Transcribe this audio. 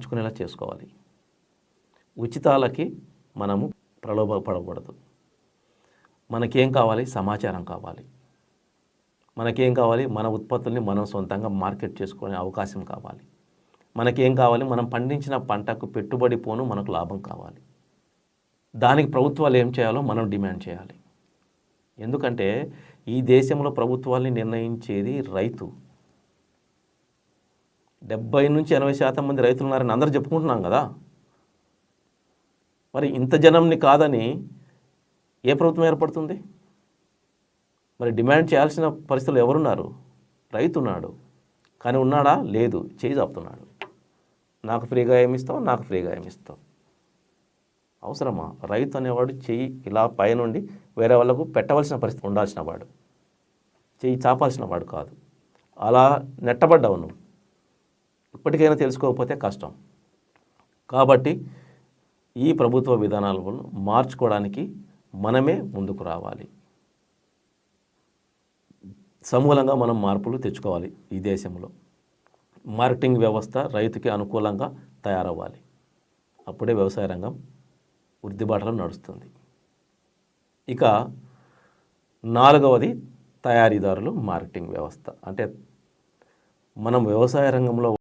మార్చుకునేలా చేసుకోవాలి. ఉచితాలకి మనము ప్రలోభపడకూడదు. మనకేం కావాలి? సమాచారం కావాలి. మనకేం కావాలి? మన ఉత్పత్తుల్ని మనం సొంతంగా మార్కెట్ చేసుకునే అవకాశం కావాలి. మనకేం కావాలి? మనం పండించిన పంటకు పెట్టుబడి పోను మనకు లాభం కావాలి. దానికి ప్రభుత్వాలు ఏం చేయాలో మనం డిమాండ్ చేయాలి. ఎందుకంటే ఈ దేశంలో ప్రభుత్వాల్ని నిర్ణయించేది రైతు. 70-80% మంది రైతులు ఉన్నారని అందరూ చెప్పుకుంటున్నాం కదా. మరి ఇంత జనంని కాదని ఏ ప్రభుత్వం ఏర్పడుతుంది? మరి డిమాండ్ చేయాల్సిన పరిస్థితులు ఎవరున్నారు? రైతు ఉన్నాడు. కానీ ఉన్నాడా? లేదు. చేయి చాపుతున్నాడు. నాకు ఫ్రీగా ఏమిస్తావు, నాకు ఫ్రీగా ఏమిస్తావు. అవసరమా? రైతు అనేవాడు చెయ్యి ఇలా పైనుండి వేరే వాళ్ళకు పెట్టవలసిన పరిస్థితి ఉండాల్సిన వాడు, చెయ్యి చాపాల్సిన వాడు కాదు. అలా నెట్టబడ్డావు నువ్వు. ఇప్పటికైనా తెలుసుకోకపోతే కష్టం. కాబట్టి ఈ ప్రభుత్వ విధానాలను మార్చుకోవడానికి మనమే ముందుకు రావాలి. సమూలంగా మనం మార్పులు తెచ్చుకోవాలి. ఈ దేశంలో మార్కెటింగ్ వ్యవస్థ రైతుకి అనుకూలంగా తయారవ్వాలి. అప్పుడే వ్యవసాయ రంగం వృద్ధిబాటలో నడుస్తుంది. ఇక 4వది తయారీదారులు మార్కెటింగ్ వ్యవస్థ. అంటే మనం వ్యవసాయ రంగంలో